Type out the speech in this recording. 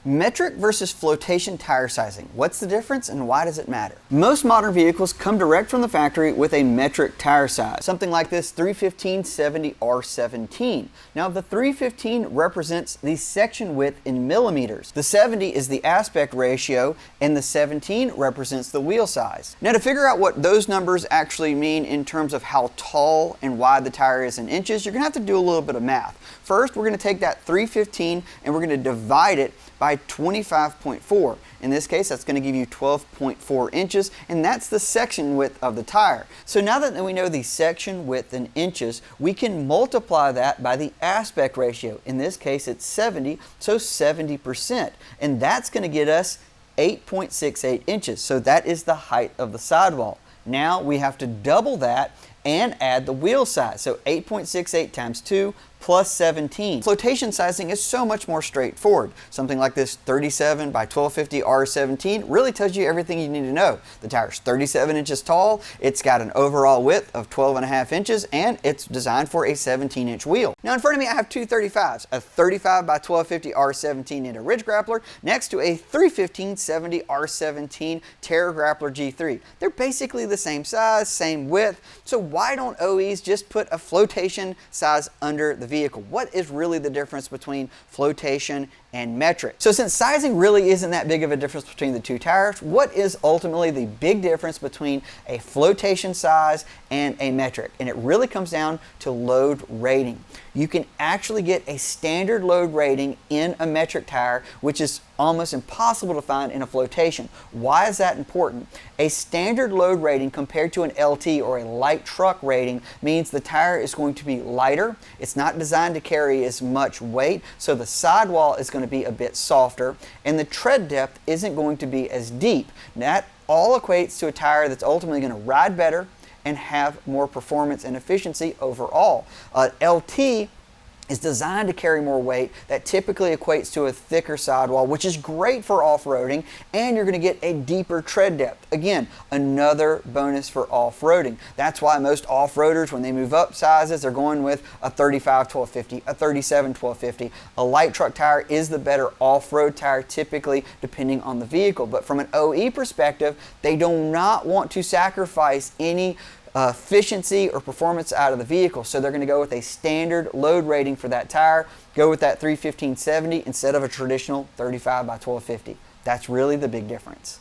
Metric versus flotation tire sizing. What's the difference and why does it matter? Most modern vehicles come direct from the factory with a metric tire size, something like this 315/70R17. Now the 315 represents the section width in millimeters. The 70 is the aspect ratio and the 17 represents the wheel size. Now to figure out what those numbers actually mean in terms of how tall and wide the tire is in inches, you're going to have to do a little bit of math. First, we're going to take that 315 and we're going to divide it by 25.4. In this case, that's going to give you 12.4 inches, and that's the section width of the tire. So now that we know the section width in inches, we can multiply that by the aspect ratio. In this case, it's 70, so 70%. And that's going to get us 8.68 inches. So that is the height of the sidewall. Now we have to double that and add the wheel size. So 8.68 times 2 plus 17. Flotation sizing is so much more straightforward. Something like this 37 by 1250 R17 really tells you everything you need to know. The tire's 37 inches tall, it's got an overall width of 12.5 inches, and it's designed for a 17-inch wheel. Now in front of me I have two 35s, a 35 by 1250 R17 in a ridge grappler next to a 315/70 R17 Terra Grappler G3. They're basically the same size, same width, so why don't OEs just put a flotation size under the vehicle? What is really the difference between flotation and metric? So since sizing really isn't that big of a difference between the two tires, what is ultimately the big difference between a flotation size and a metric? And it really comes down to load rating. You can actually get a standard load rating in a metric tire, which is almost impossible to find in a flotation. Why is that important? A standard load rating compared to an LT or a light truck rating means the tire is going to be lighter. It's not designed to carry as much weight, so the sidewall is going to be a bit softer and the tread depth isn't going to be as deep. That all equates to a tire that's ultimately going to ride better and have more performance and efficiency overall. LT is designed to carry more weight. That typically equates to a thicker sidewall, which is great for off-roading, and you're going to get a deeper tread depth. Again, another bonus for off-roading. That's why most off-roaders, when they move up sizes, they're going with a 35/1250, a 37/1250. A light truck tire is the better off-road tire, typically, depending on the vehicle. But from an OE perspective, they do not want to sacrifice any efficiency or performance out of the vehicle, so they're going to go with a standard load rating for that tire. Go with that 315/70 instead of a traditional 35 by 1250. That's really the big difference.